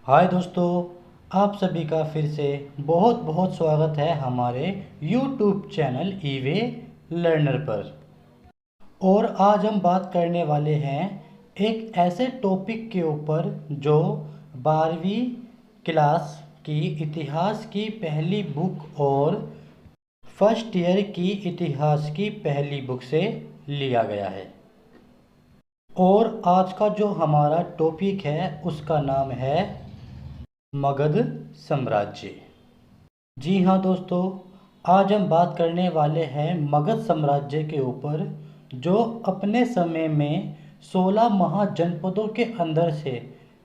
हाय दोस्तों, आप सभी का फिर से बहुत बहुत स्वागत है हमारे YouTube चैनल ईवे लर्नर पर। और आज हम बात करने वाले हैं एक ऐसे टॉपिक के ऊपर जो 12वीं क्लास की इतिहास की पहली बुक और फर्स्ट ईयर की इतिहास की पहली बुक से लिया गया है। और आज का जो हमारा टॉपिक है उसका नाम है मगध साम्राज्य। जी हाँ दोस्तों, आज हम बात करने वाले हैं मगध साम्राज्य के ऊपर, जो अपने समय में 16 महाजनपदों के अंदर से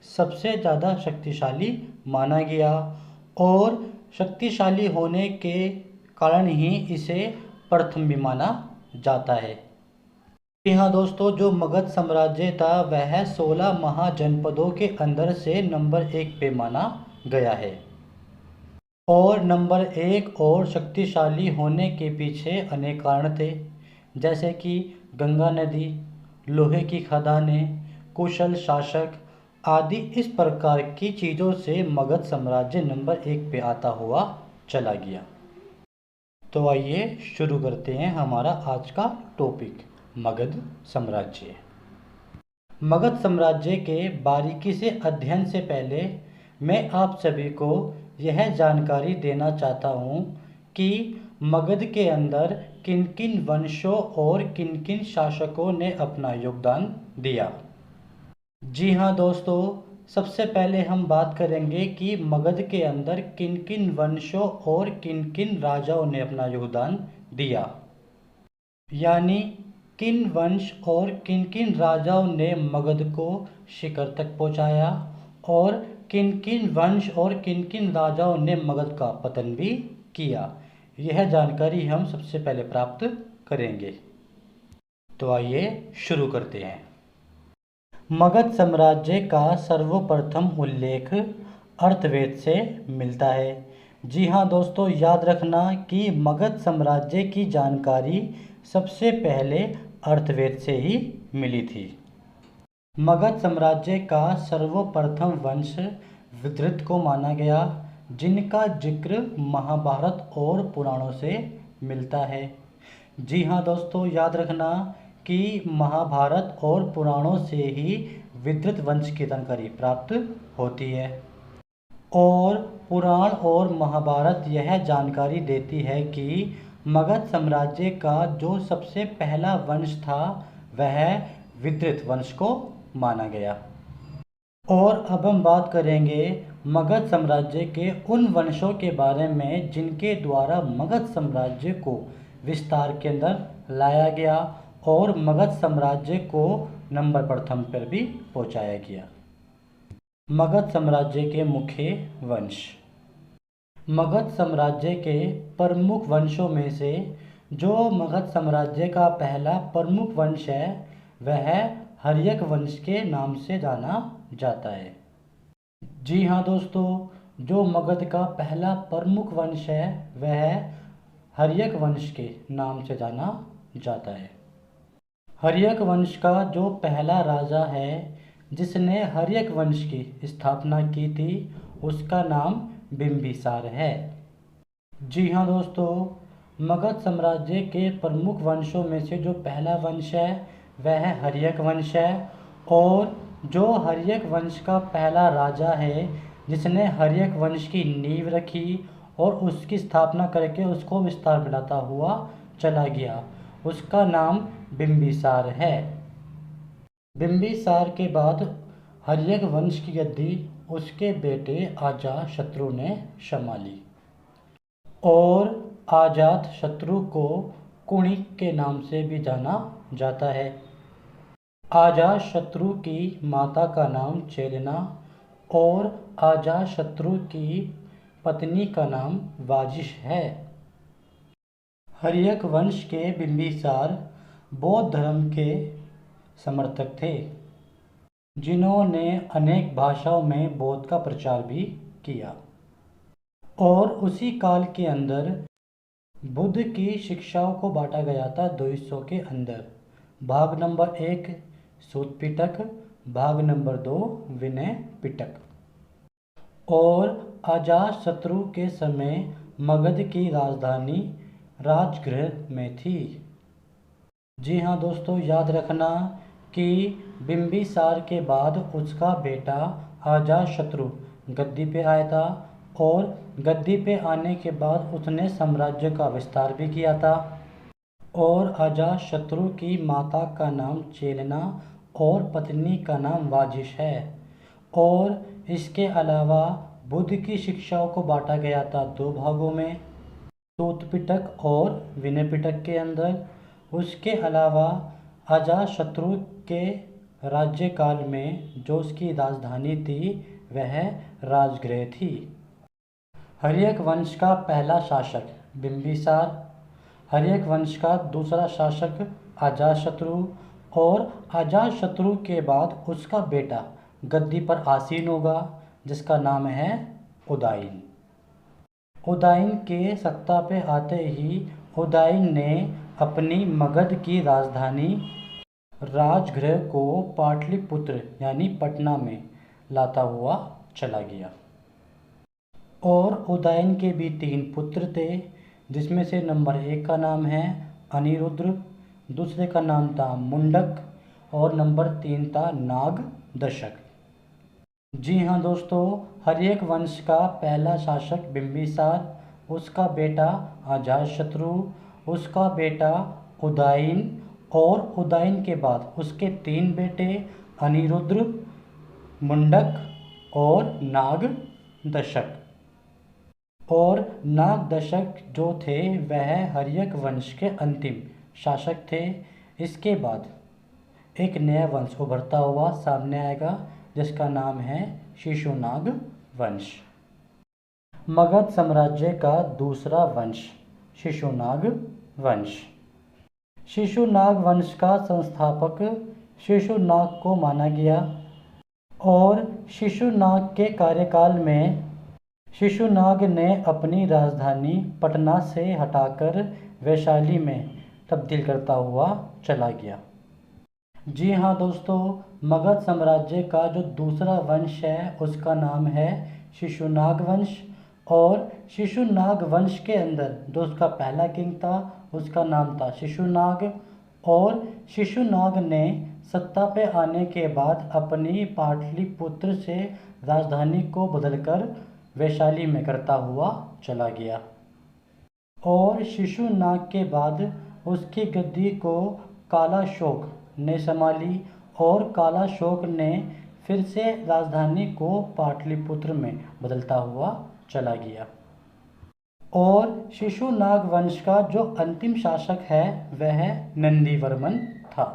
सबसे ज़्यादा शक्तिशाली माना गया। और शक्तिशाली होने के कारण ही इसे प्रथम भी माना जाता है। जी हाँ दोस्तों, जो मगध साम्राज्य था वह 16 महाजनपदों के अंदर से नंबर 1 पे माना गया है। और नंबर 1 और शक्तिशाली होने के पीछे अनेक कारण थे, जैसे कि गंगा नदी, लोहे की खदानें, कुशल शासक आदि। इस प्रकार की चीज़ों से मगध साम्राज्य नंबर 1 पे आता हुआ चला गया। तो आइए शुरू करते हैं हमारा आज का टॉपिक, मगध साम्राज्य। मगध साम्राज्य के बारीकी से अध्ययन से पहले मैं आप सभी को यह जानकारी देना चाहता हूँ कि मगध के अंदर किन किन वंशों और किन किन शासकों ने अपना योगदान दिया। जी हाँ दोस्तों, सबसे पहले हम बात करेंगे कि मगध के अंदर किन किन वंशों और किन किन राजाओं ने अपना योगदान दिया, यानी किन वंश और किन किन राजाओं ने मगध को शिखर तक पहुंचाया और किन किन वंश और किन किन राजाओं ने मगध का पतन भी किया। यह जानकारी हम सबसे पहले प्राप्त करेंगे। तो आइए शुरू करते हैं। मगध साम्राज्य का सर्वप्रथम उल्लेख अर्थवेद से मिलता है। जी हाँ दोस्तों, याद रखना कि मगध साम्राज्य की जानकारी सबसे पहले अर्थवेद से ही मिली थी। मगध साम्राज्य का सर्वप्रथम वंश विदृत को माना गया, जिनका जिक्र महाभारत और पुराणों से मिलता है। जी हाँ दोस्तों, याद रखना कि महाभारत और पुराणों से ही विदृत वंश की जानकारी प्राप्त होती है। और पुराण और महाभारत यह जानकारी देती है कि मगध साम्राज्य का जो सबसे पहला वंश था वह विदृत वंश को माना गया। और अब हम बात करेंगे मगध साम्राज्य के उन वंशों के बारे में जिनके द्वारा मगध साम्राज्य को विस्तार के अंदर लाया गया और मगध साम्राज्य को नंबर प्रथम पर भी पहुंचाया गया। मगध साम्राज्य के मुख्य वंश। मगध साम्राज्य के प्रमुख वंशों में से जो मगध साम्राज्य का पहला प्रमुख वंश है वह हर्यक वंश के नाम से जाना जाता है। जी हाँ दोस्तों, जो मगध का पहला प्रमुख वंश है वह हर्यक वंश के नाम से जाना जाता है। हर्यक वंश का जो पहला राजा है जिसने हर्यक वंश की स्थापना की थी उसका नाम बिंबिसार है। जी हाँ दोस्तों, मगध साम्राज्य के प्रमुख वंशों में से जो पहला वंश है वह हर्यक वंश है। और जो हर्यक वंश का पहला राजा है जिसने हर्यक वंश की नींव रखी और उसकी स्थापना करके उसको विस्तार बढ़ाता हुआ चला गया, उसका नाम बिंबिसार है। बिंबिसार के बाद हर्यक वंश की गद्दी उसके बेटे अजातशत्रु ने संभाली और अजातशत्रु को कुणिक के नाम से भी जाना जाता है। अजातशत्रु की माता का नाम चेलना और अजातशत्रु की पत्नी का नाम वाजिश है। हर्यक वंश के बिंबिसार बौद्ध धर्म के समर्थक थे, जिन्होंने अनेक भाषाओं में बौद्ध का प्रचार भी किया। और उसी काल के अंदर बुद्ध की शिक्षाओं को बांटा गया था दो हिस्सों के अंदर। भाग नंबर 1 सूत पिटक, भाग नंबर 2 विनय पिटक। और अजातशत्रु के समय मगध की राजधानी राजगृह में थी। जी हाँ दोस्तों, याद रखना कि बिंबिसार के बाद उसका बेटा अजातशत्रु गद्दी पे आया था और गद्दी पे आने के बाद उसने साम्राज्य का विस्तार भी किया था। और अजातशत्रु की माता का नाम चेलना और पत्नी का नाम वाजिश है। और इसके अलावा बुद्ध की शिक्षाओं को बांटा गया था दो भागों में, सूत पिटक और विनय पिटक के अंदर। उसके अलावा अजातशत्रु के राज्यकाल में जो उसकी राजधानी थी वह राजगृह थी। हर्यक वंश का पहला शासक बिंबिसार, हर्यक वंश का दूसरा शासक अजातशत्रु और अजातशत्रु के बाद उसका बेटा गद्दी पर आसीन होगा जिसका नाम है उदयन। उदयन के सत्ता पे आते ही उदयन ने अपनी मगध की राजधानी राजगृह को पाटलिपुत्र यानी पटना में लाता हुआ चला गया। और उदयन के भी 3 पुत्र थे, जिसमें से नंबर 1 का नाम है अनिरुद्ध, दूसरे का नाम था मुंडक और नंबर 3 था नागदशक। जी हाँ दोस्तों, हर्यक वंश का पहला शासक बिंबिसार, उसका बेटा अजातशत्रु, उसका बेटा उदयन और उदयन के बाद उसके 3 बेटे अनिरुद्ध, मुंडक और नागदशक। और नागदशक जो थे वह हर्यक वंश के अंतिम शासक थे। इसके बाद एक नया वंश उभरता हुआ सामने आएगा जिसका नाम है शिशुनाग वंश। मगध साम्राज्य का दूसरा वंश शिशुनाग वंश। शिशुनाग वंश का संस्थापक शिशुनाग को माना गया और शिशुनाग के कार्यकाल में शिशुनाग ने अपनी राजधानी पटना से हटाकर वैशाली में तब्दील करता हुआ चला गया। जी हाँ दोस्तों, मगध साम्राज्य का जो दूसरा वंश है उसका नाम है शिशुनाग वंश। और शिशुनाग वंश के अंदर जो उसका पहला किंग था उसका नाम था शिशुनाग। और शिशुनाग ने सत्ता पे आने के बाद अपनी पाटलिपुत्र से राजधानी को बदलकर वैशाली में करता हुआ चला गया। और शिशुनाग के बाद उसकी गद्दी को कालाशोक ने संभाली और कालाशोक ने फिर से राजधानी को पाटलिपुत्र में बदलता हुआ चला गया। और शिशुनाग वंश का जो अंतिम शासक है वह नंदीवर्मन था।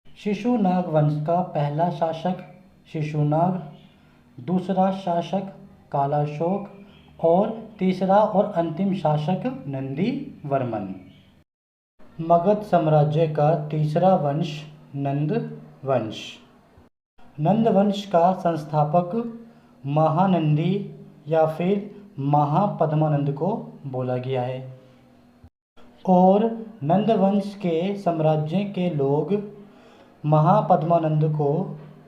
शिशुनाग वंश का पहला शासक शिशुनाग, दूसरा शासक कालाशोक और तीसरा और अंतिम शासक नंदीवर्मन। मगध साम्राज्य का तीसरा वंश नंद वंश। नंद वंश का संस्थापक महानंदी या फिर महापद्मानंद को बोला गया है। और नंद वंश के साम्राज्य के लोग महापद्मानंद को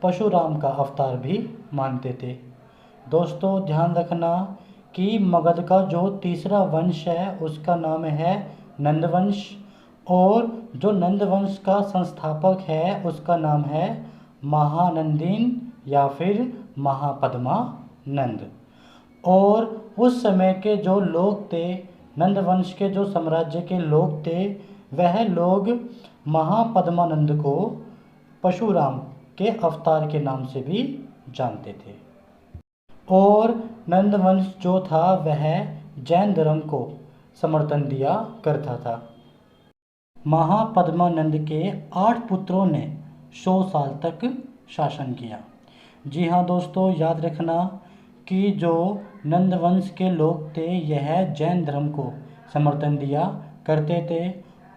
परशुराम का अवतार भी मानते थे। दोस्तों ध्यान रखना कि मगध का जो तीसरा वंश है उसका नाम है नंदवंश और जो नंदवंश का संस्थापक है उसका नाम है महानंदीन या फिर महापद्मानंद। और उस समय के जो लोग थे, नंदवंश के जो साम्राज्य के लोग थे, वह लोग महापद्मानंद को परशुराम के अवतार के नाम से भी जानते थे। और नंदवंश जो था वह जैन धर्म को समर्थन दिया करता था। महापद्मानंद के 8 पुत्रों ने 100 साल तक शासन किया। जी हाँ दोस्तों, याद रखना कि जो नंदवंश के लोग थे यह जैन धर्म को समर्थन दिया करते थे।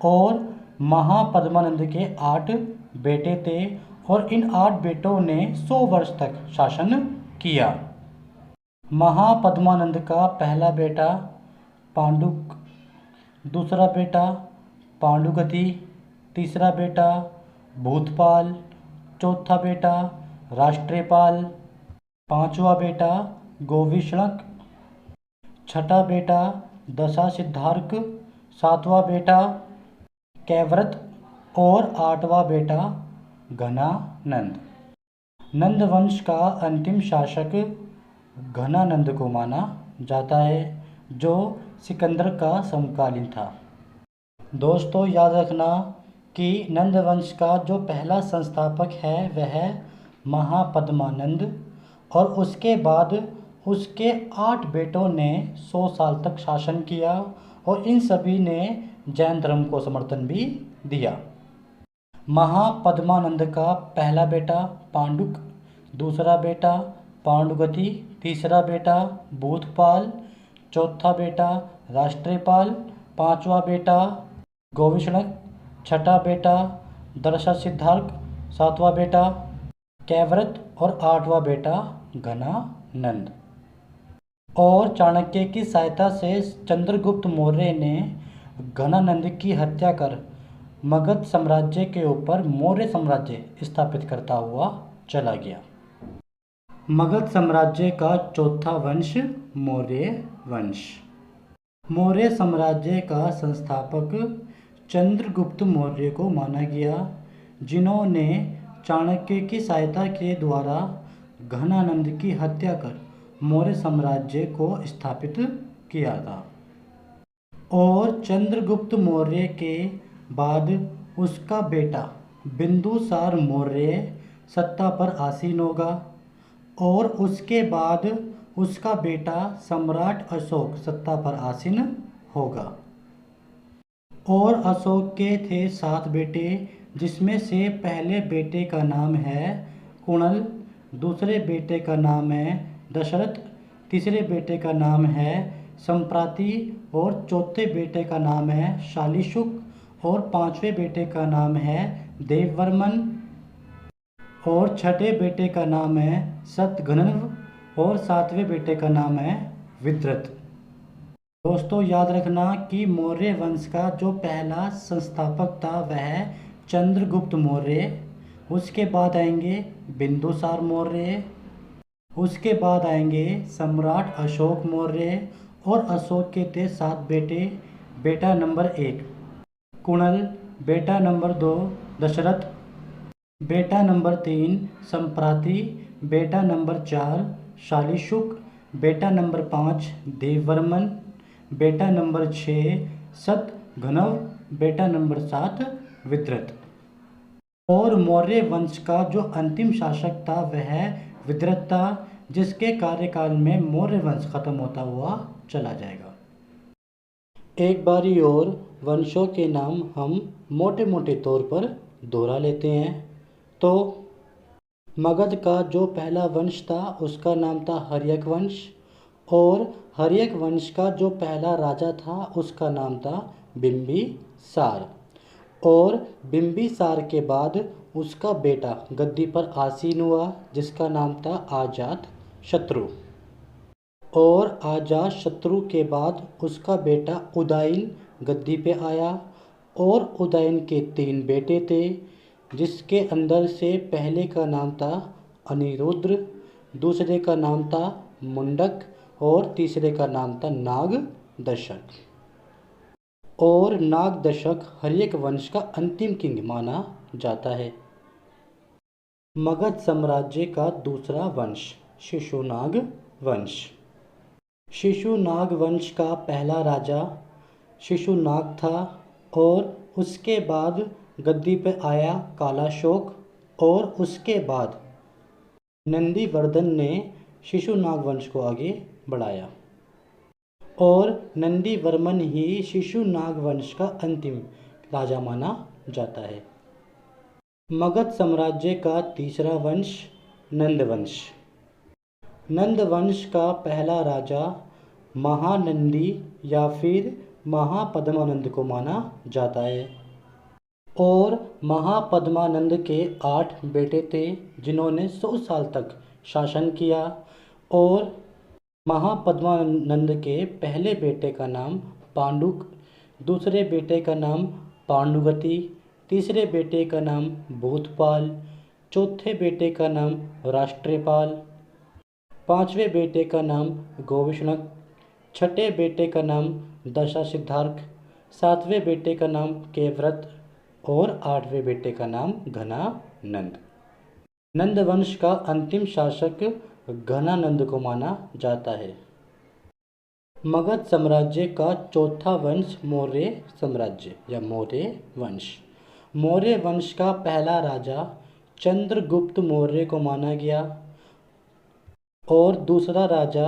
और महापद्मानंद के 8 बेटे थे और इन 8 बेटों ने 100 वर्ष तक शासन किया। महापद्मानंद का पहला बेटा पांडुक, दूसरा बेटा पांडुगति, तीसरा बेटा भूतपाल, चौथा बेटा राष्ट्रपाल, पांचवा बेटा गोविष्णक, छठा बेटा दशासिद्धार्क, सातवां बेटा कैवरत और आठवां बेटा घनानंद। नंद वंश का अंतिम शासक घनानंद को माना जाता है, जो सिकंदर का समकालीन था। दोस्तों याद रखना कि नंद वंश का जो पहला संस्थापक है वह महापद्मानंद, और उसके बाद उसके 8 बेटों ने 100 साल तक शासन किया, और इन सभी ने जैन धर्म को समर्थन भी दिया। महापद्मानंद का पहला बेटा पांडुक, दूसरा बेटा पांडुगति, तीसरा बेटा भूतपाल, चौथा बेटा राष्ट्रपाल, पांचवा बेटा गोविष्णक, छठा बेटा दर्शसिद्धार्क, सातवां बेटा कैवरत और आठवां बेटा घनानंद। और चाणक्य की सहायता से चंद्रगुप्त मौर्य ने घनानंद की हत्या कर मगध साम्राज्य के ऊपर मौर्य साम्राज्य स्थापित करता हुआ चला गया। मगध साम्राज्य का चौथा वंश मौर्य वंश। मौर्य साम्राज्य का संस्थापक चंद्रगुप्त मौर्य को माना गया, जिन्होंने चाणक्य की सहायता के द्वारा घनानंद की हत्या कर मौर्य साम्राज्य को स्थापित किया था। और चंद्रगुप्त मौर्य के बाद उसका बेटा बिंदुसार मौर्य सत्ता पर आसीन होगा, और उसके बाद उसका बेटा सम्राट अशोक सत्ता पर आसीन होगा। और अशोक के थे 7 बेटे, जिसमें से पहले बेटे का नाम है कुणल, दूसरे बेटे का नाम है दशरथ, तीसरे बेटे का नाम है संप्राति, और चौथे बेटे का नाम है शालीशुक, और पांचवें बेटे का नाम है देववर्मन, और छठे बेटे का नाम है सतघ्नव, और सातवें बेटे का नाम है विद्रथ। दोस्तों याद रखना कि मौर्य वंश का जो पहला संस्थापक था वह चंद्रगुप्त मौर्य, उसके बाद आएंगे बिंदुसार मौर्य, उसके बाद आएंगे सम्राट अशोक मौर्य, और अशोक के थे 7 बेटे। बेटा नंबर 1 कुणल, बेटा नंबर 2 दशरथ, बेटा नंबर 3 संप्राति, बेटा नंबर 4 शालीशुक, बेटा नंबर 5 देववर्मन, बेटा नंबर 6 सतघ्नव, बेटा नंबर 7 विद्रथ। और मौर्य वंश का जो अंतिम शासक था वह विद्रथ था, जिसके कार्यकाल में मौर्य वंश खत्म होता हुआ चला जाएगा। एक बारी और वंशों के नाम हम मोटे मोटे तौर पर दोहरा लेते हैं। तो मगध का जो पहला वंश था उसका नाम था हर्यक वंश, और हर्यक वंश का जो पहला राजा था उसका नाम था बिंबिसार, और बिंबिसार के बाद उसका बेटा गद्दी पर आसीन हुआ जिसका नाम था अजात शत्रु, और अजात शत्रु के बाद उसका बेटा उदयन गद्दी पे आया, और उदयन के 3 बेटे थे, जिसके अंदर से पहले का नाम था अनिरुद्ध, दूसरे का नाम था मुंडक, और तीसरे का नाम था नागदशक। और नागदशक हर्यक वंश का अंतिम किंग माना जाता है। मगध साम्राज्य का दूसरा वंश शिशुनाग वंश। शिशुनाग वंश का पहला राजा शिशुनाग था, और उसके बाद गद्दी पर आया कालाशोक, और उसके बाद नंदीवर्धन ने शिशुनाग वंश को आगे बढ़ाया, और नंदीवर्मन ही शिशुनाग वंश का अंतिम राजा माना जाता है। मगध साम्राज्य का तीसरा वंश नंदवंश। नंदवंश का पहला राजा महानंदी या फिर महापद्मानंद को माना जाता है, और महापद्मानंद के 8 बेटे थे जिन्होंने 100 साल तक शासन किया। और महापद्मानंद के पहले बेटे का नाम पांडुक, दूसरे बेटे का नाम पांडुगति, तीसरे बेटे का नाम भूतपाल, चौथे बेटे का नाम राष्ट्रपाल, पांचवें बेटे का नाम गोविष्णक, छठे बेटे का नाम दशासिद्धार्थ, सातवें बेटे का नाम केवव्रत और आठवें बेटे का नाम घनानंद। नंद वंश का अंतिम शासक घनानंद को माना जाता है। मगध साम्राज्य का चौथा वंश मौर्य साम्राज्य या मौर्य वंश। मौर्य वंश का पहला राजा चंद्रगुप्त मौर्य को माना गया और दूसरा राजा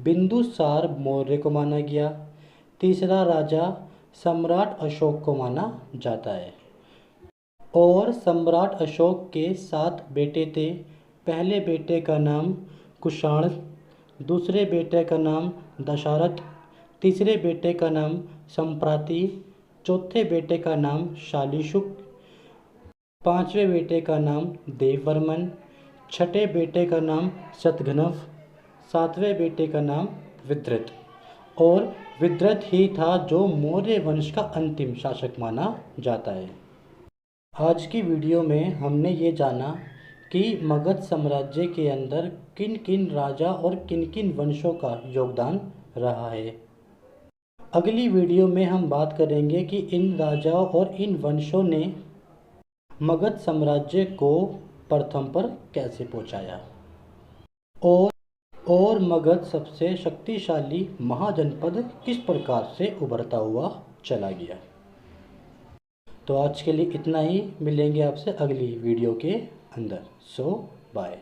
बिंदुसार मौर्य को माना गया। तीसरा राजा सम्राट अशोक को माना जाता है। और सम्राट अशोक के 7 बेटे थे। पहले बेटे का नाम कुषाण, दूसरे बेटे का नाम दशरथ, तीसरे बेटे का नाम संप्राति, चौथे बेटे का नाम शालीशुक, पांचवें बेटे का नाम देववर्मन, छठे बेटे का नाम शतघ्नव, सातवें बेटे का नाम विद्रथ। और विद्रथ ही था जो मौर्य वंश का अंतिम शासक माना जाता है। आज की वीडियो में हमने ये जाना कि मगध साम्राज्य के अंदर किन किन राजा और किन किन वंशों का योगदान रहा है। अगली वीडियो में हम बात करेंगे कि इन राजाओं और इन वंशों ने मगध साम्राज्य को प्रथम पर कैसे पहुंचाया और मगध सबसे शक्तिशाली महाजनपद किस प्रकार से उभरता हुआ चला गया। तो आज के लिए इतना ही, मिलेंगे आपसे अगली वीडियो के अंदर। सो बाय।